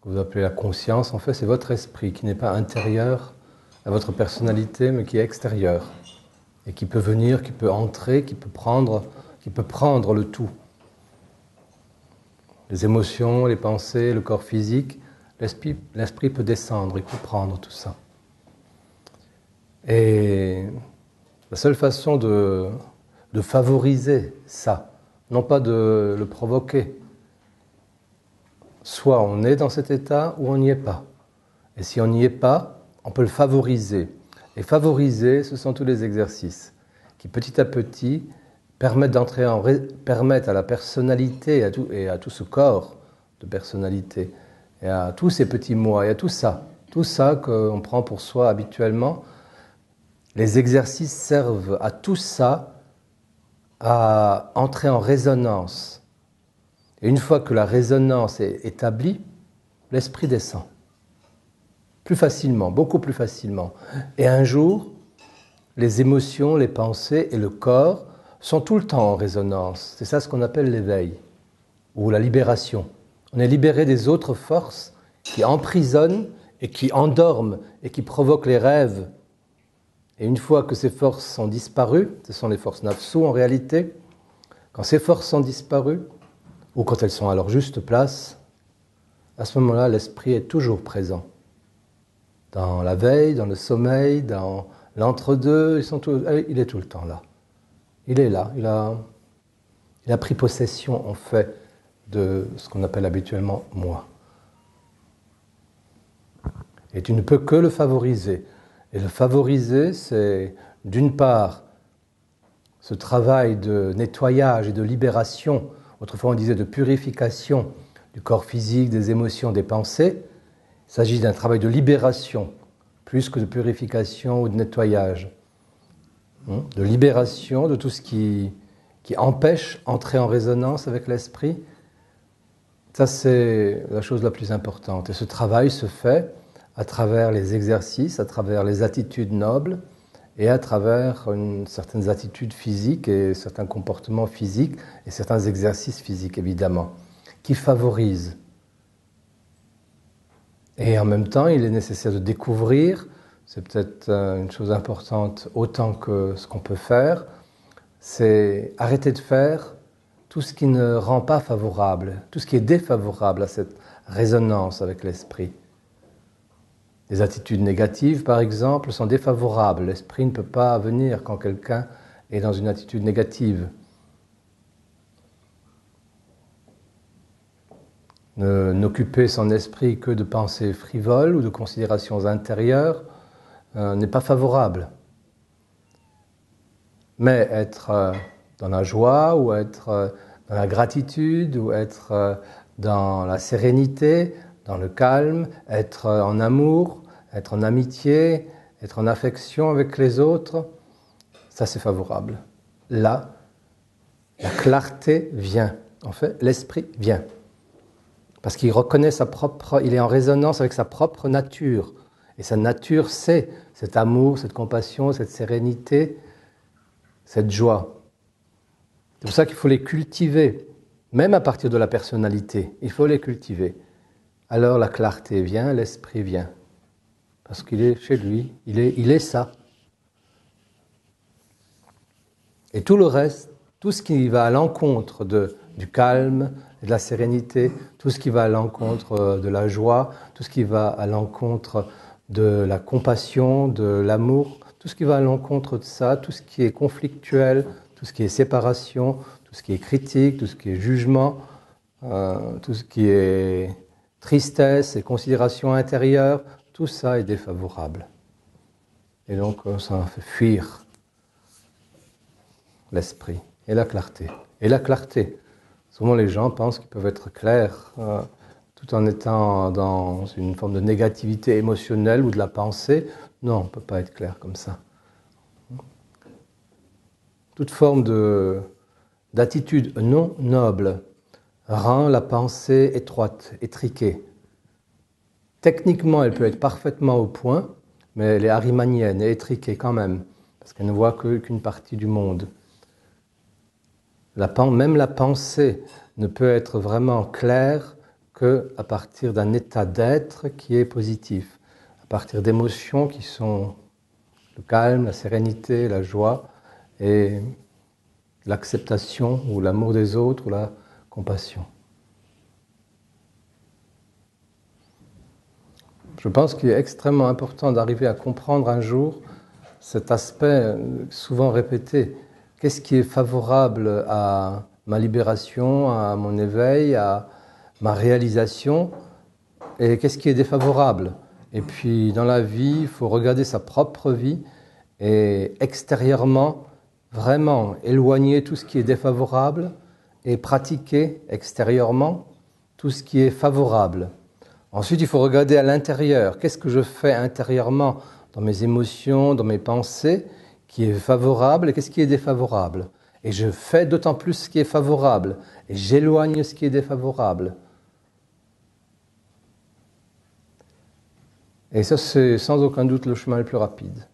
que vous appelez la conscience, en fait, c'est votre esprit qui n'est pas intérieur à votre personnalité, mais qui est extérieur. Et qui peut venir, qui peut entrer, qui peut prendre le tout. Les émotions, les pensées, le corps physique, l'esprit peut descendre, il peut prendre tout ça. Et la seule façon de favoriser ça, non pas de le provoquer, soit on est dans cet état ou on n'y est pas. Et si on n'y est pas, on peut le favoriser. Et favoriser, ce sont tous les exercices qui petit à petit permettent à la personnalité et à tout ce corps de personnalité, et à tous ces petits moi, et à tout ça qu'on prend pour soi habituellement. Les exercices servent à tout ça à entrer en résonance. Et une fois que la résonance est établie, l'esprit descend. Plus facilement, beaucoup plus facilement. Et un jour, les émotions, les pensées et le corps sont tout le temps en résonance. C'est ça ce qu'on appelle l'éveil, ou la libération. On est libéré des autres forces qui emprisonnent et qui endorment et qui provoquent les rêves. Et une fois que ces forces sont disparues, ce sont les forces nafsu en réalité, quand ces forces sont disparues, ou quand elles sont à leur juste place, à ce moment-là, l'esprit est toujours présent. Dans la veille, dans le sommeil, dans l'entre-deux, il est tout le temps là. Il est là, il a pris possession en fait de ce qu'on appelle habituellement moi. Et tu ne peux que le favoriser. Et le favoriser, c'est d'une part ce travail de nettoyage et de libération, autrefois on disait de purification du corps physique, des émotions, des pensées. Il s'agit d'un travail de libération, plus que de purification ou de nettoyage. De libération de tout ce qui empêche d'entrer en résonance avec l'esprit. Ça, c'est la chose la plus importante. Et ce travail se fait à travers les exercices, à travers les attitudes nobles et à travers certaines attitudes physiques et certains comportements physiques et certains exercices physiques, évidemment, qui favorisent. Et en même temps, il est nécessaire de découvrir, c'est peut-être une chose importante autant que ce qu'on peut faire, c'est arrêter de faire tout ce qui ne rend pas favorable, tout ce qui est défavorable à cette résonance avec l'esprit. Les attitudes négatives, par exemple, sont défavorables. L'esprit ne peut pas venir quand quelqu'un est dans une attitude négative. N'occuper son esprit que de pensées frivoles ou de considérations intérieures n'est pas favorable. Mais être dans la joie ou être dans la gratitude ou être dans la sérénité, dans le calme, être en amour, être en amitié, être en affection avec les autres, ça c'est favorable. Là, la clarté vient. En fait, l'esprit vient. Parce qu'il reconnaît il est en résonance avec sa propre nature. Et sa nature, c'est cet amour, cette compassion, cette sérénité, cette joie. C'est pour ça qu'il faut les cultiver, même à partir de la personnalité. Il faut les cultiver. Alors la clarté vient, l'esprit vient. Parce qu'il est chez lui, il est ça. Et tout le reste, tout ce qui va à l'encontre du calme, de la sérénité, tout ce qui va à l'encontre de la joie, tout ce qui va à l'encontre de la compassion, de l'amour, tout ce qui va à l'encontre de ça, tout ce qui est conflictuel, tout ce qui est séparation, tout ce qui est critique, tout ce qui est jugement, tout ce qui est tristesse et considération intérieure, tout ça est défavorable. Et donc ça fait fuir l'esprit et la clarté. Et la clarté. Souvent les gens pensent qu'ils peuvent être clairs tout en étant dans une forme de négativité émotionnelle ou de la pensée. Non, on ne peut pas être clair comme ça. Toute forme d'attitude non noble rend la pensée étroite, étriquée. Techniquement, elle peut être parfaitement au point, mais elle est harimanienne et étriquée quand même, parce qu'elle ne voit qu'une partie du monde. Même la pensée ne peut être vraiment claire qu'à partir d'un état d'être qui est positif, à partir d'émotions qui sont le calme, la sérénité, la joie et l'acceptation ou l'amour des autres ou la compassion. Je pense qu'il est extrêmement important d'arriver à comprendre un jour cet aspect souvent répété. Qu'est-ce qui est favorable à ma libération, à mon éveil, à ma réalisation, et qu'est-ce qui est défavorable? Et puis dans la vie, il faut regarder sa propre vie et extérieurement, vraiment éloigner tout ce qui est défavorable et pratiquer extérieurement tout ce qui est favorable. Ensuite, il faut regarder à l'intérieur. Qu'est-ce que je fais intérieurement dans mes émotions, dans mes pensées, qui est favorable et qu'est-ce qui est défavorable? Et je fais d'autant plus ce qui est favorable et j'éloigne ce qui est défavorable. Et ça, c'est sans aucun doute le chemin le plus rapide.